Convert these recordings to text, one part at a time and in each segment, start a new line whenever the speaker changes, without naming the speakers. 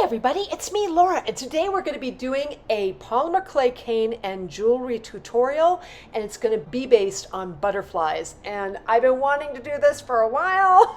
everybody, it's me, Laura, and today we're going to be doing a polymer clay cane and jewelry tutorial, and it's going to be based on butterflies. And I've been wanting to do this for a while,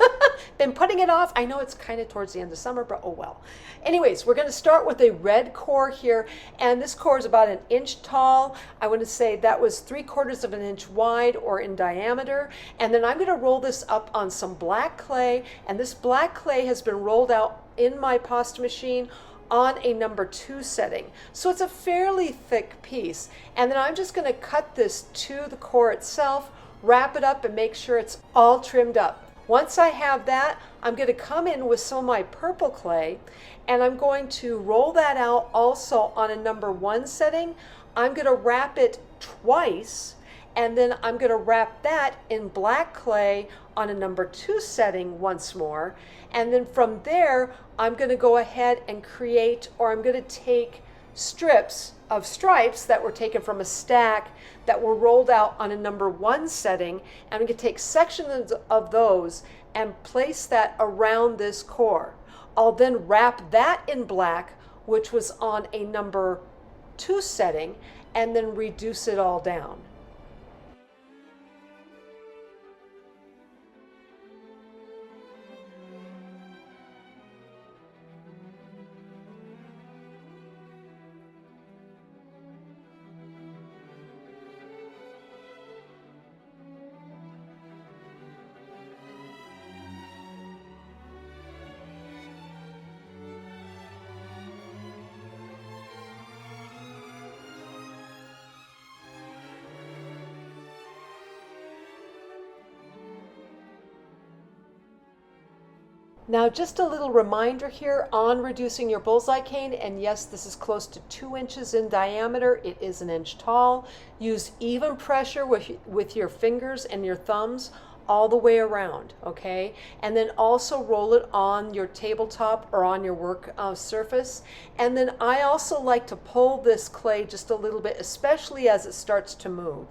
been putting it off. I know it's kind of towards the end of summer, but oh well. Anyways, we're going to start with a red core here, and this core is about 1 inch tall. I want to say that was 3/4 of an inch wide or in diameter. And then I'm going to roll this up on some black clay, and this black clay has been rolled out in my pasta machine on a number 2 setting. So it's a fairly thick piece. And then I'm just going to cut this to the core itself, wrap it up and make sure it's all trimmed up. Once I have that, I'm going to come in with some of my purple clay and I'm going to roll that out also on a number 1 setting. I'm going to wrap it twice, and then I'm going to wrap that in black clay on a number 2 setting once more. And then from there, I'm going to go ahead and create, or I'm going to take strips of stripes that were taken from a stack that were rolled out on a number 1 setting. And I'm going to take sections of those and place that around this core. I'll then wrap that in black, which was on a number 2 setting, and then reduce it all down. Now, just a little reminder here on reducing your bullseye cane, and yes, this is close to 2 inches in diameter. It is 1 inch tall. Use even pressure with your fingers and your thumbs all the way around, okay? And then also roll it on your tabletop or on your work surface. And then I also like to pull this clay just a little bit, especially as it starts to move.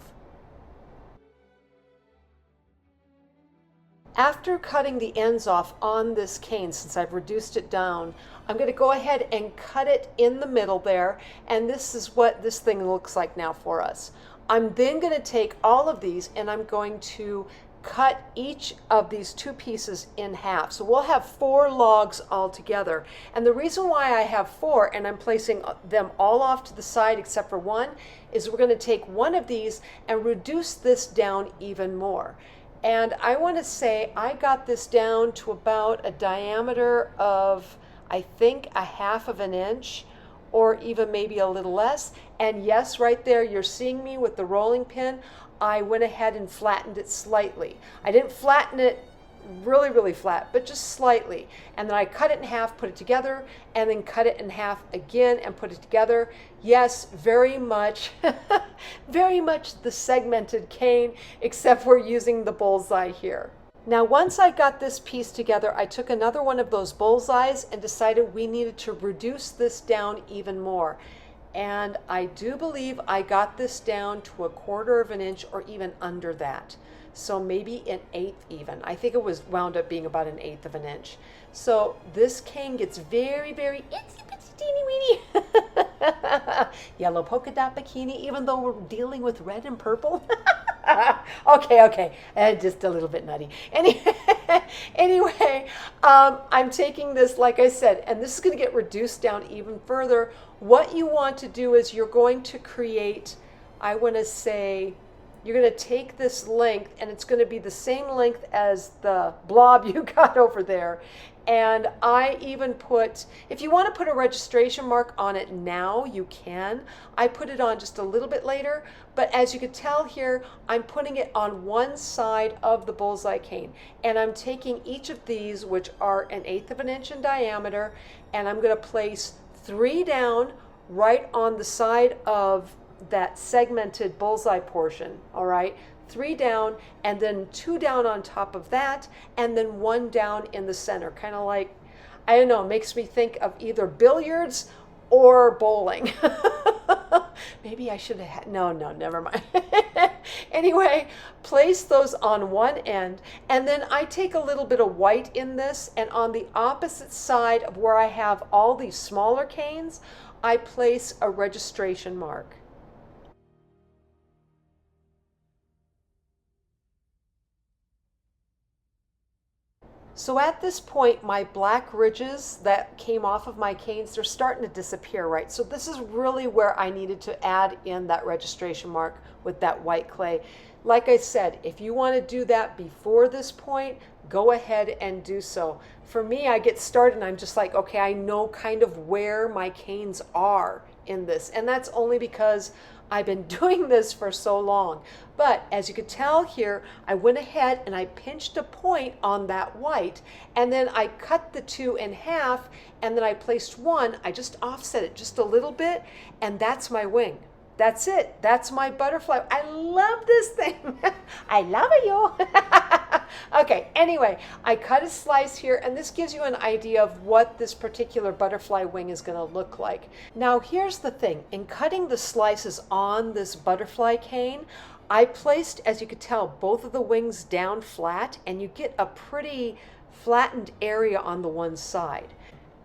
After cutting the ends off on this cane, since I've reduced it down, I'm going to go ahead and cut it in the middle there, and this is what this thing looks like now for us. I'm then going to take all of these and I'm going to cut each of these 2 pieces in half. So we'll have 4 logs all together. And the reason why I have 4 and I'm placing them all off to the side except for 1 is we're going to take one of these and reduce this down even more. And I want to say I got this down to about a diameter of, I think, 1/2 of an inch, or even maybe a little less. And yes, right there, you're seeing me with the rolling pin. I went ahead and flattened it slightly. I didn't flatten it really flat, but just slightly. And then I cut it in half, put it together, and then cut it in half again and put it together. Yes, very much, very much the segmented cane, except we're using the bullseye here. Now, once I got this piece together, I took another one of those bullseyes and decided we needed to reduce this down even more. And I do believe I got this down to 1/4 of an inch or even under that. So maybe 1/8 even. I think it was wound up being about 1/8 of an inch. So this cane gets very, very itsy bitsy teeny weeny yellow polka dot bikini, even though we're dealing with red and purple. Okay, just a little bit nutty. Anyway, I'm taking this, like I said, and this is going to get reduced down even further. What you want to do is you're going to create, I want to say, you're going to take this length, and it's going to be the same length as the blob you got over there. And I even put, if you want to put a registration mark on it now, you can. I put it on just a little bit later, but as you can tell here, I'm putting it on one side of the bullseye cane. And I'm taking each of these, which are 1/8 of an inch in diameter, and I'm going to place 3 down right on the side of that segmented bullseye portion, all right? 3 down, and then 2 down on top of that, and then 1 down in the center, kind of like, I don't know, it makes me think of either billiards or bowling. Maybe I should have had, no, never mind. Anyway, place those on one end, and then I take a little bit of white in this, and on the opposite side of where I have all these smaller canes, I place a registration mark. So at this point, my black ridges that came off of my canes, they're starting to disappear, right? So this is really where I needed to add in that registration mark with that white clay. Like I said, if you want to do that before this point, go ahead and do so. For me, I get started and I'm just like, okay, I know kind of where my canes are in this. And that's only because I've been doing this for so long. But as you could tell here, I went ahead and I pinched a point on that white, and then I cut the two in half, and then I placed one, I just offset it just a little bit, and that's my wing. That's it. That's my butterfly. I love this thing. I love you. Okay, anyway, I cut a slice here, and this gives you an idea of what this particular butterfly wing is going to look like. Now, here's the thing. In cutting the slices on this butterfly cane, I placed, as you could tell, both of the wings down flat, and you get a pretty flattened area on the one side.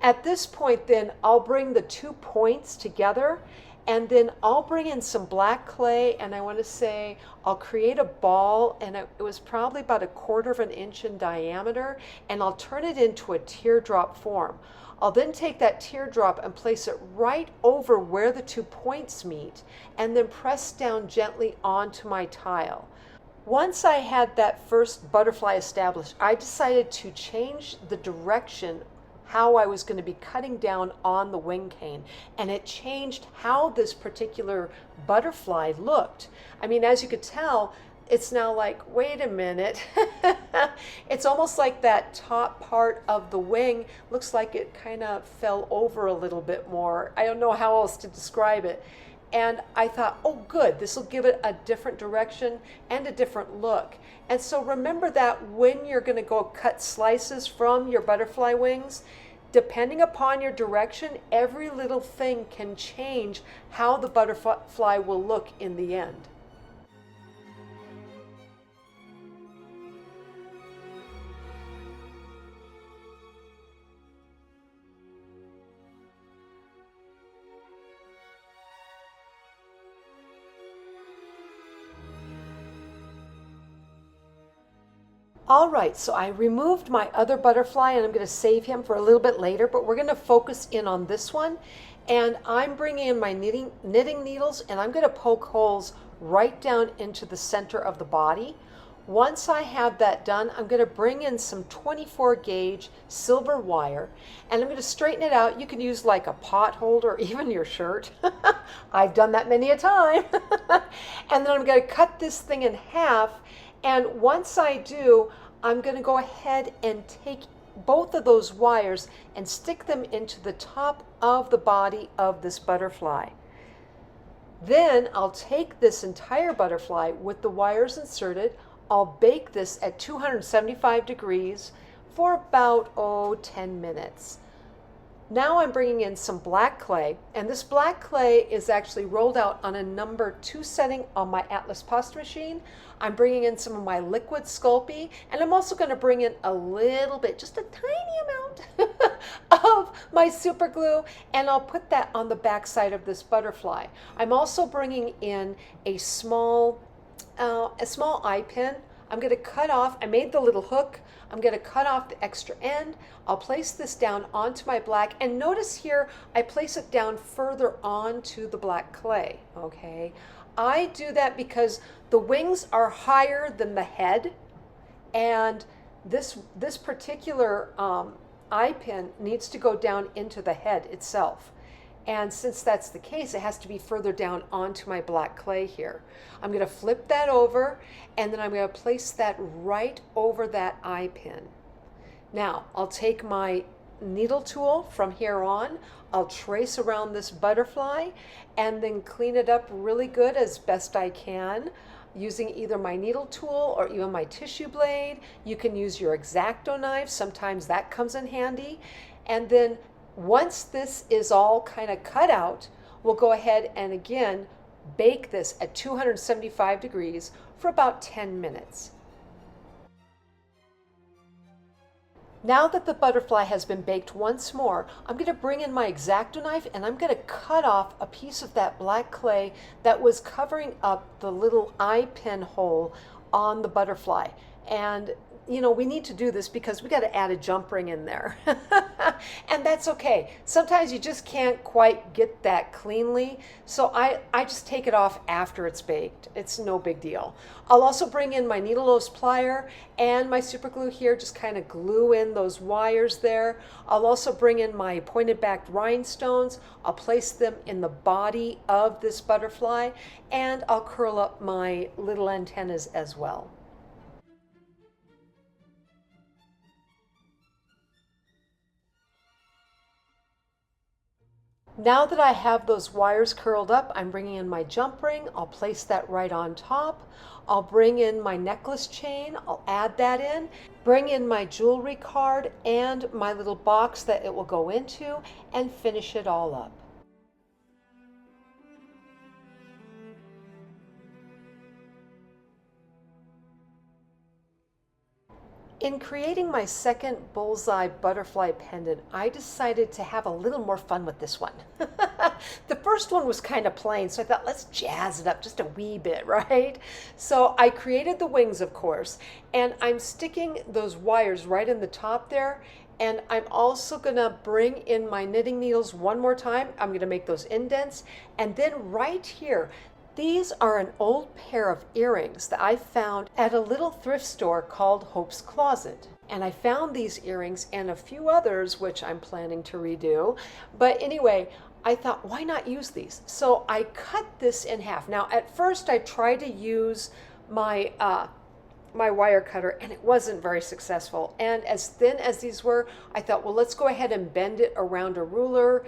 At this point, then, I'll bring the 2 points together, and then I'll bring in some black clay, and I want to say I'll create a ball, and it was probably about 1/4 of an inch in diameter, and I'll turn it into a teardrop form. I'll then take that teardrop and place it right over where the 2 points meet, and then press down gently onto my tile. Once I had that first butterfly established, I decided to change the direction how I was going to be cutting down on the wing cane, and it changed how this particular butterfly looked. I mean, as you could tell, it's now like, wait a minute. It's almost like that top part of the wing looks like it kind of fell over a little bit more. I don't know how else to describe it. And I thought, oh good, this will give it a different direction and a different look. And so remember that when you're going to go cut slices from your butterfly wings, depending upon your direction, every little thing can change how the butterfly will look in the end. All right, so I removed my other butterfly, and I'm going to save him for a little bit later, but we're going to focus in on this one. And I'm bringing in my knitting needles, and I'm going to poke holes right down into the center of the body. Once I have that done, I'm going to bring in some 24 gauge silver wire, and I'm going to straighten it out. You can use like a pot holder or even your shirt. I've done that many a time. And then I'm going to cut this thing in half. And once I do, I'm going to go ahead and take both of those wires and stick them into the top of the body of this butterfly. Then I'll take this entire butterfly with the wires inserted. I'll bake this at 275 degrees for about, 10 minutes. Now I'm bringing in some black clay, and this black clay is actually rolled out on a number 2 setting on my Atlas pasta machine. I'm bringing in some of my liquid Sculpey, and I'm also going to bring in a little bit, just a tiny amount of my super glue, and I'll put that on the back side of this butterfly. I'm also bringing in a small eye pin. I'm going to cut off, I made the little hook, I'm going to cut off the extra end. I'll place this down onto my black, and notice here I place it down further onto the black clay, okay? I do that because the wings are higher than the head, and this particular eye pin needs to go down into the head itself. And since that's the case, it has to be further down onto my black clay here. I'm going to flip that over, and then I'm going to place that right over that eye pin. Now, I'll take my needle tool from here on. I'll trace around this butterfly and then clean it up really good as best I can using either my needle tool or even my tissue blade. You can use your Exacto knife. Sometimes that comes in handy. And then once this is all kind of cut out, we'll go ahead and again Bake this at 275 degrees for about 10 minutes. Now that the butterfly has been baked once more, I'm going to bring in my Exacto knife and I'm going to cut off a piece of that black clay that was covering up the little eye pin hole on the butterfly. And we need to do this because we got to add a jump ring in there. And that's okay. Sometimes you just can't quite get that cleanly. So I just take it off after it's baked. It's no big deal. I'll also bring in my needle nose plier and my super glue here, just kind of glue in those wires there. I'll also bring in my pointed back rhinestones. I'll place them in the body of this butterfly, and I'll curl up my little antennas as well. Now that I have those wires curled up, I'm bringing in my jump ring. I'll place that right on top. I'll bring in my necklace chain. I'll add that in. Bring in my jewelry card and my little box that it will go into, and finish it all up. In creating my second Bullseye butterfly pendant, I decided to have a little more fun with this one. The first one was kind of plain, so I thought, let's jazz it up just a wee bit, right? So I created the wings, of course, and I'm sticking those wires right in the top there. And I'm also gonna bring in my knitting needles one more time. I'm gonna make those indents. And then right here, these are an old pair of earrings that I found at a little thrift store called Hope's Closet. And I found these earrings and a few others, which I'm planning to redo. But anyway, I thought, why not use these? So I cut this in half. Now, at first I tried to use my wire cutter, and it wasn't very successful. And as thin as these were, I thought, well, let's go ahead and bend it around a ruler.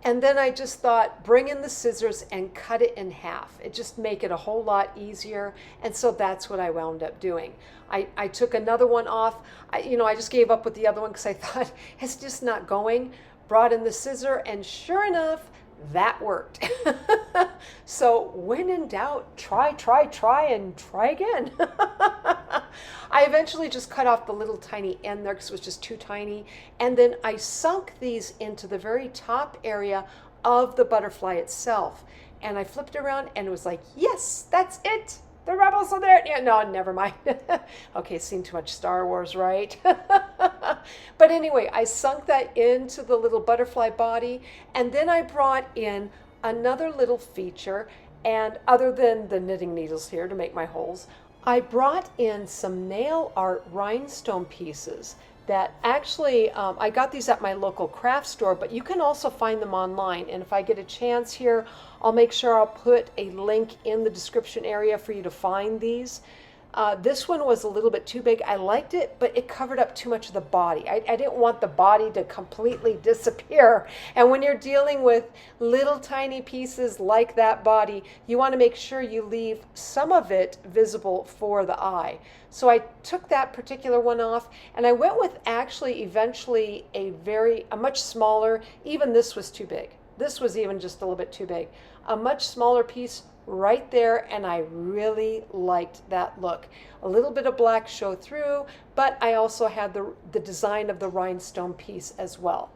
And then I just thought, bring in the scissors and cut it in half. It just make it a whole lot easier. And so that's what I wound up doing. I took another one off. I just gave up with the other one because I thought it's just not going. Brought in the scissor, and sure enough, that worked. So when in doubt, try, and try again. I eventually just cut off the little tiny end there because it was just too tiny. And then I sunk these into the very top area of the butterfly itself. And I flipped around and it was like, yes, that's it. The rebels are there. Yeah, no, never mind. Okay, seen too much Star Wars, right? But anyway, I sunk that into the little butterfly body, and then I brought in another little feature, and other than the knitting needles here to make my holes, I brought in some nail art rhinestone pieces that actually, I got these at my local craft store, but you can also find them online. And if I get a chance here, I'll make sure I'll put a link in the description area for you to find these. This one was a little bit too big. I liked it, but it covered up too much of the body. I didn't want the body to completely disappear. And when you're dealing with little tiny pieces like that body, you want to make sure you leave some of it visible for the eye. So I took that particular one off, and I went with actually eventually a much smaller, even this was too big. This was even just a little bit too big. A much smaller piece right there, and I really liked that look. A little bit of black show through, but I also had the design of the rhinestone piece as well.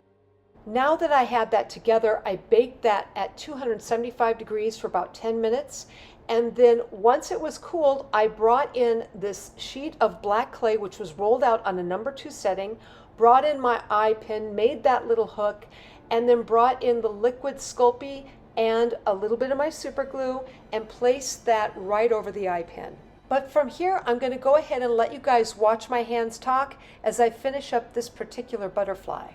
Now that I had that together, I baked that at 275 degrees for about 10 minutes. And then once it was cooled, I brought in this sheet of black clay, which was rolled out on a number 2 setting, brought in my eye pin, made that little hook, and then brought in the liquid Sculpey and a little bit of my super glue and placed that right over the eye pin. But from here, I'm going to go ahead and let you guys watch my hands talk as I finish up this particular butterfly.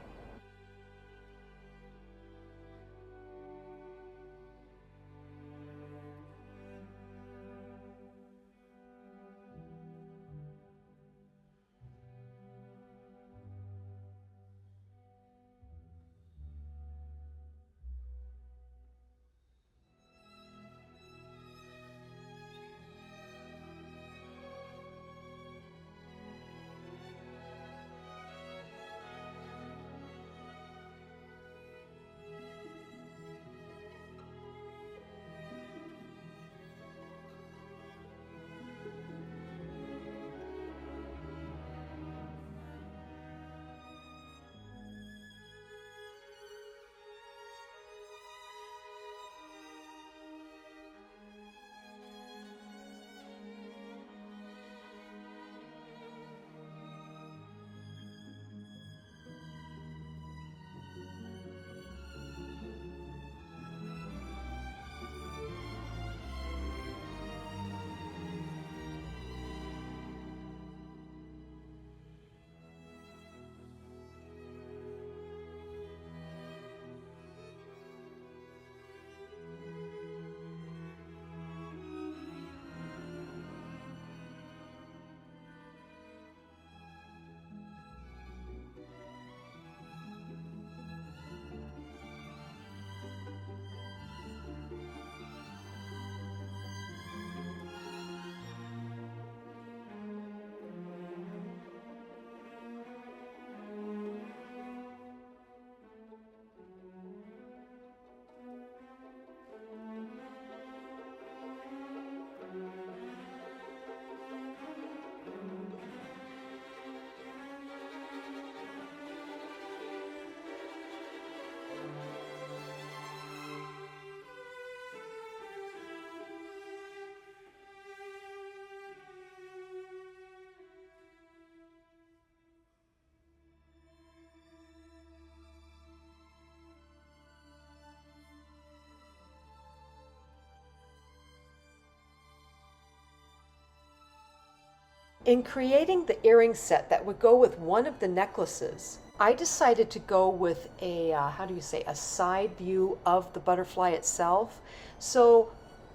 In creating the earring set that would go with one of the necklaces, I decided to go with a, how do you say, a side view of the butterfly itself. So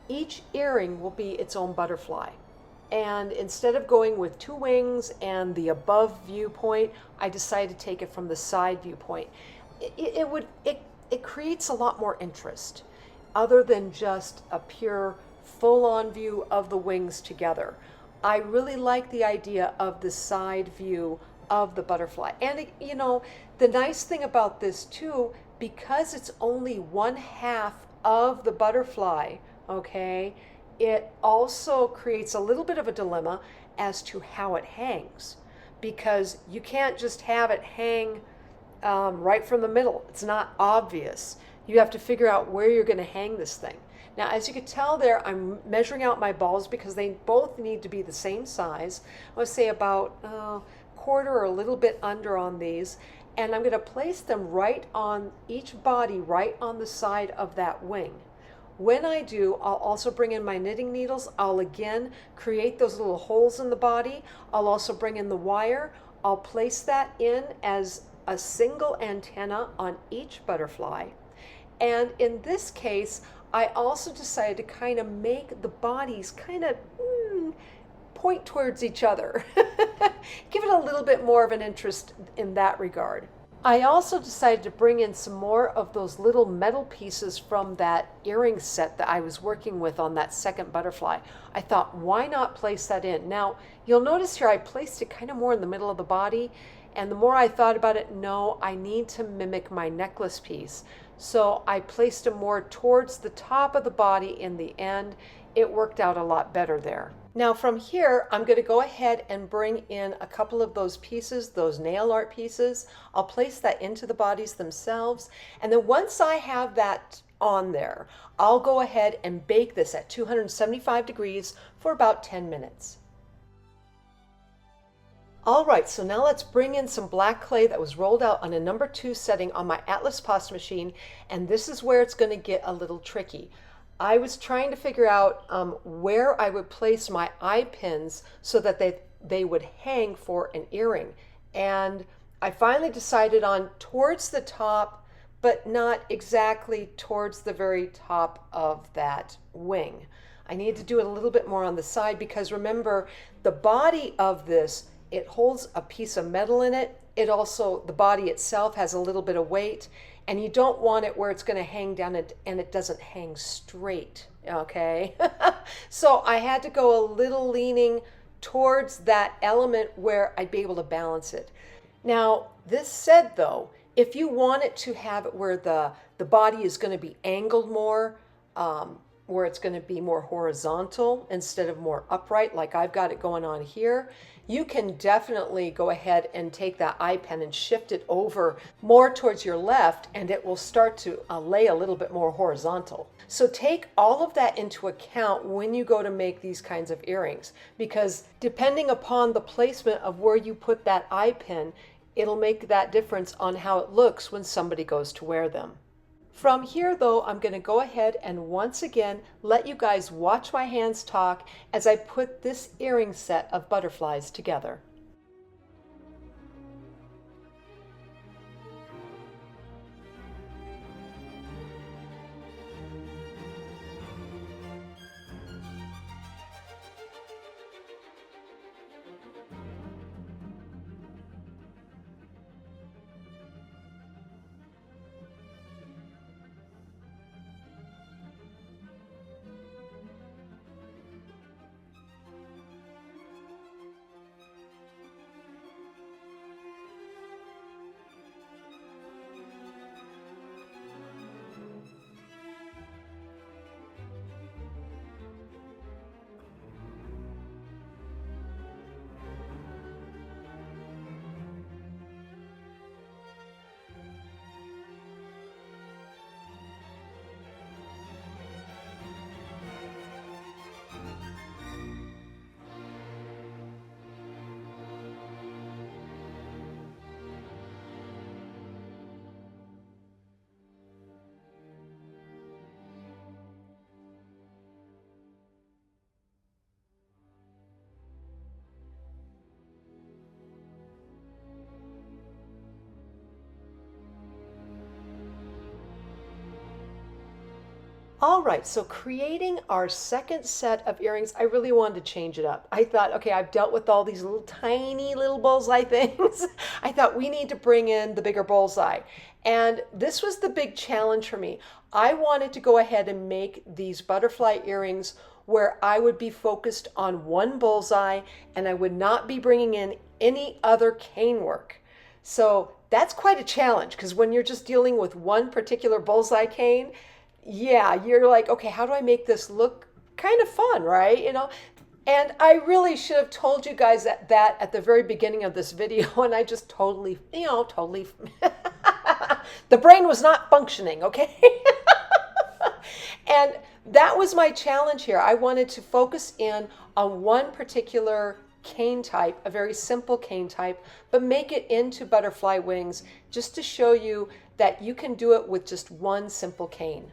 each earring will be its own butterfly. And instead of going with two wings and the above viewpoint, I decided to take it from the side viewpoint. It creates a lot more interest other than just a pure full-on view of the wings together. I really like the idea of the side view of the butterfly. And you know, the nice thing about this too, because it's only one half of the butterfly, okay, it also creates a little bit of a dilemma as to how it hangs, because you can't just have it hang right from the middle. It's not obvious. You have to figure out where you're going to hang this thing. Now, as you can tell there, I'm measuring out my balls because they both need to be the same size. I would say about quarter or a little bit under on these. And I'm going to place them right on each body, right on the side of that wing. When I do, I'll also bring in my knitting needles. I'll again create those little holes in the body. I'll also bring in the wire. I'll place that in as a single antenna on each butterfly. And in this case, I also decided to kind of make the bodies kind of point towards each other. Give it a little bit more of an interest in that regard. I also decided to bring in some more of those little metal pieces from that earring set that I was working with on that second butterfly. I thought, why not place that in? Now, you'll notice here I placed it kind of more in the middle of the body, and the more I thought about it, no, I need to mimic my necklace piece. So I placed it more towards the top of the body in the end. It worked out a lot better there. Now from here, I'm going to go ahead and bring in a couple of those pieces, those nail art pieces. I'll place that into the bodies themselves. And then once I have that on there, I'll go ahead and bake this at 275 degrees for about 10 minutes. All right, so now let's bring in some black clay that was rolled out on a number 2 setting on my Atlas pasta machine, and this is where it's going to get a little tricky. I was trying to figure out where I would place my eye pins so that they would hang for an earring, and I finally decided on towards the top, but not exactly towards the very top of that wing. I need to do it a little bit more on the side because remember, the body of this, it holds a piece of metal in it. It also, the body itself has a little bit of weight, and you don't want it where it's going to hang down and it doesn't hang straight, okay? So I had to go a little leaning towards that element where I'd be able to balance it. Now, this said though, if you want it to have it where the body is going to be angled more, where it's going to be more horizontal instead of more upright like I've got it going on here, you can definitely go ahead and take that eye pen and shift it over more towards your left, and it will start to lay a little bit more horizontal. So take all of that into account when you go to make these kinds of earrings, because depending upon the placement of where you put that eye pin, it'll make that difference on how it looks when somebody goes to wear them. From here though, I'm going to go ahead and once again let you guys watch my hands talk as I put this earring set of butterflies together. All right, so creating our second set of earrings, I really wanted to change it up. I thought, okay, I've dealt with all these little tiny little bullseye things. I thought we need to bring in the bigger bullseye. And this was the big challenge for me. I wanted to go ahead and make these butterfly earrings where I would be focused on one bullseye and I would not be bringing in any other cane work. So that's quite a challenge because when you're just dealing with one particular bullseye cane, yeah, you're like, okay, how do I make this look kind of fun, right? And I really should have told you guys that at the very beginning of this video, and I just totally, totally, the brain was not functioning, okay? And that was my challenge here. I wanted to focus in on one particular cane type, a very simple cane type, but make it into butterfly wings just to show you that you can do it with just one simple cane.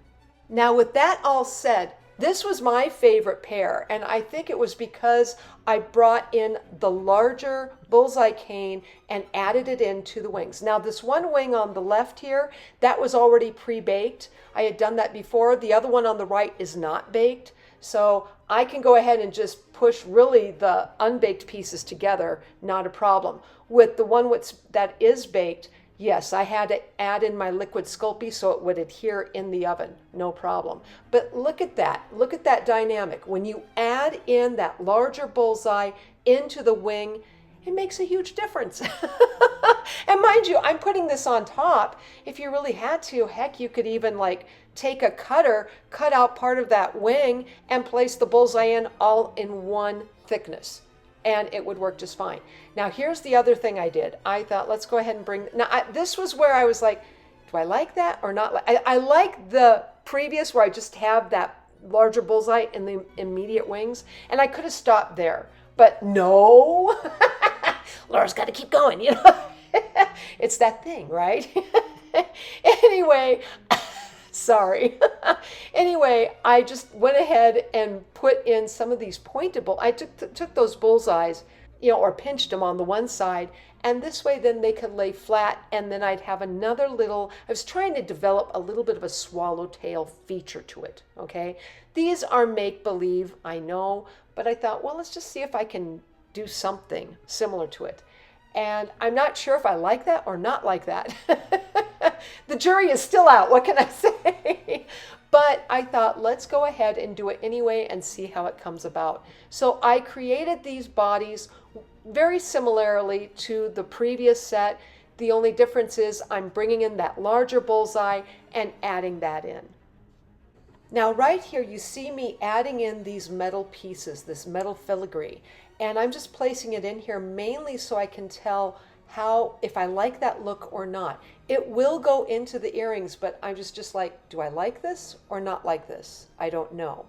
Now, with that all said, this was my favorite pair, and I think it was because I brought in the larger bullseye cane and added it into the wings. Now, this one wing on the left here, that was already pre-baked. I had done that before. The other one on the right is not baked, so I can go ahead and just push really the unbaked pieces together, not a problem. With the one that is baked, yes, I had to add in my liquid Sculpey so it would adhere in the oven, no problem. But look at that dynamic. When you add in that larger bullseye into the wing, it makes a huge difference. And mind you, I'm putting this on top. If you really had to, heck, you could even like take a cutter, cut out part of that wing and place the bullseye in all in one thickness. And it would work just fine. Now, here's the other thing I did. I thought, let's go ahead and bring, this was where I was like, do I like that or not? I like the previous where I just have that larger bullseye in the immediate wings, and I could have stopped there, but no, Laura's got to keep going, It's that thing, right? Anyway, sorry. Anyway, I just went ahead and put in some of these pointed I took those bullseyes, or pinched them on the one side, and this way then they could lay flat, and then I'd have another little, I was trying to develop a little bit of a swallowtail feature to it, okay? These are make-believe, I know, but I thought, well, let's just see if I can do something similar to it. And I'm not sure if I like that or not like that. The jury is still out, what can I say? But I thought, let's go ahead and do it anyway and see how it comes about. So I created these bodies very similarly to the previous set. The only difference is I'm bringing in that larger bullseye and adding that in. Now right here you see me adding in these metal pieces, this metal filigree, and I'm just placing it in here mainly so I can tell if I like that look or not. It will go into the earrings, but I'm just like, do I like this or not like this? I don't know.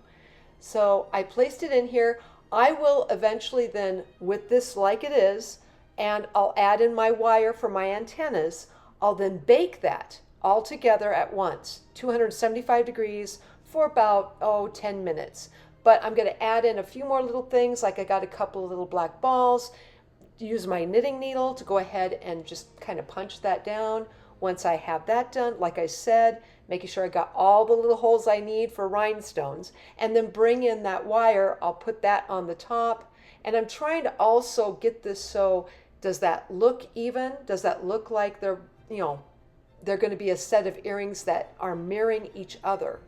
So I placed it in here. I will eventually then, with this like it is, and I'll add in my wire for my antennas, I'll then bake that all together at once, 275 degrees for about, 10 minutes. But I'm gonna add in a few more little things, like I got a couple of little black balls, use my knitting needle to go ahead and just kind of punch that down. Once I have that done, like I said, making sure I got all the little holes I need for rhinestones, and then bring in that wire. I'll put that on the top, and I'm trying to also get this so, does that look even? Does that look like they're going to be a set of earrings that are mirroring each other?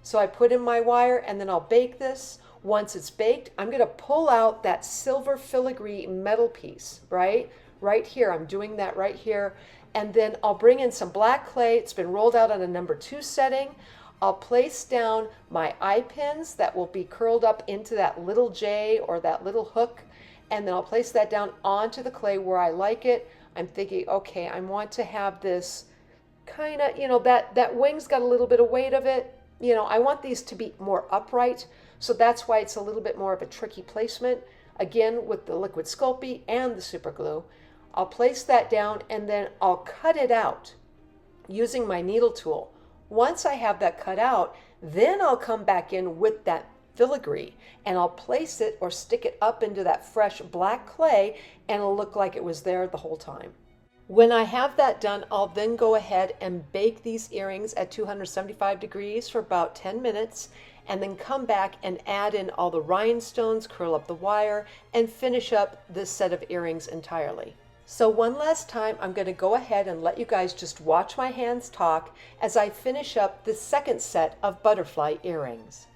So I put in my wire, and then I'll bake this. Once it's baked, I'm going to pull out that silver filigree metal piece, right here. I'm doing that right here. And then I'll bring in some black clay. It's been rolled out on a number 2 setting. I'll place down my eye pins that will be curled up into that little J or that little hook. And then I'll place that down onto the clay where I like it. I'm thinking, okay, I want to have this kind of, that wing's got a little bit of weight of it. I want these to be more upright. So that's why it's a little bit more of a tricky placement. Again, with the liquid Sculpey and the super glue, I'll place that down and then I'll cut it out using my needle tool. Once I have that cut out, then I'll come back in with that filigree and I'll place it or stick it up into that fresh black clay, and it'll look like it was there the whole time. When I have that done, I'll then go ahead and bake these earrings at 275 degrees for about 10 minutes, and then come back and add in all the rhinestones, curl up the wire, and finish up this set of earrings entirely. So one last time, I'm going to go ahead and let you guys just watch my hands talk as I finish up the second set of butterfly earrings.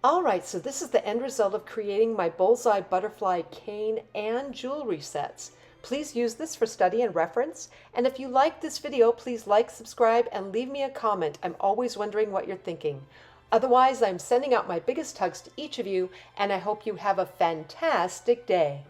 All right, so this is the end result of creating my Bullseye butterfly cane and jewelry sets. Please use this for study and reference. And if you liked this video, please like, subscribe, and leave me a comment. I'm always wondering what you're thinking. Otherwise, I'm sending out my biggest hugs to each of you, and I hope you have a fantastic day.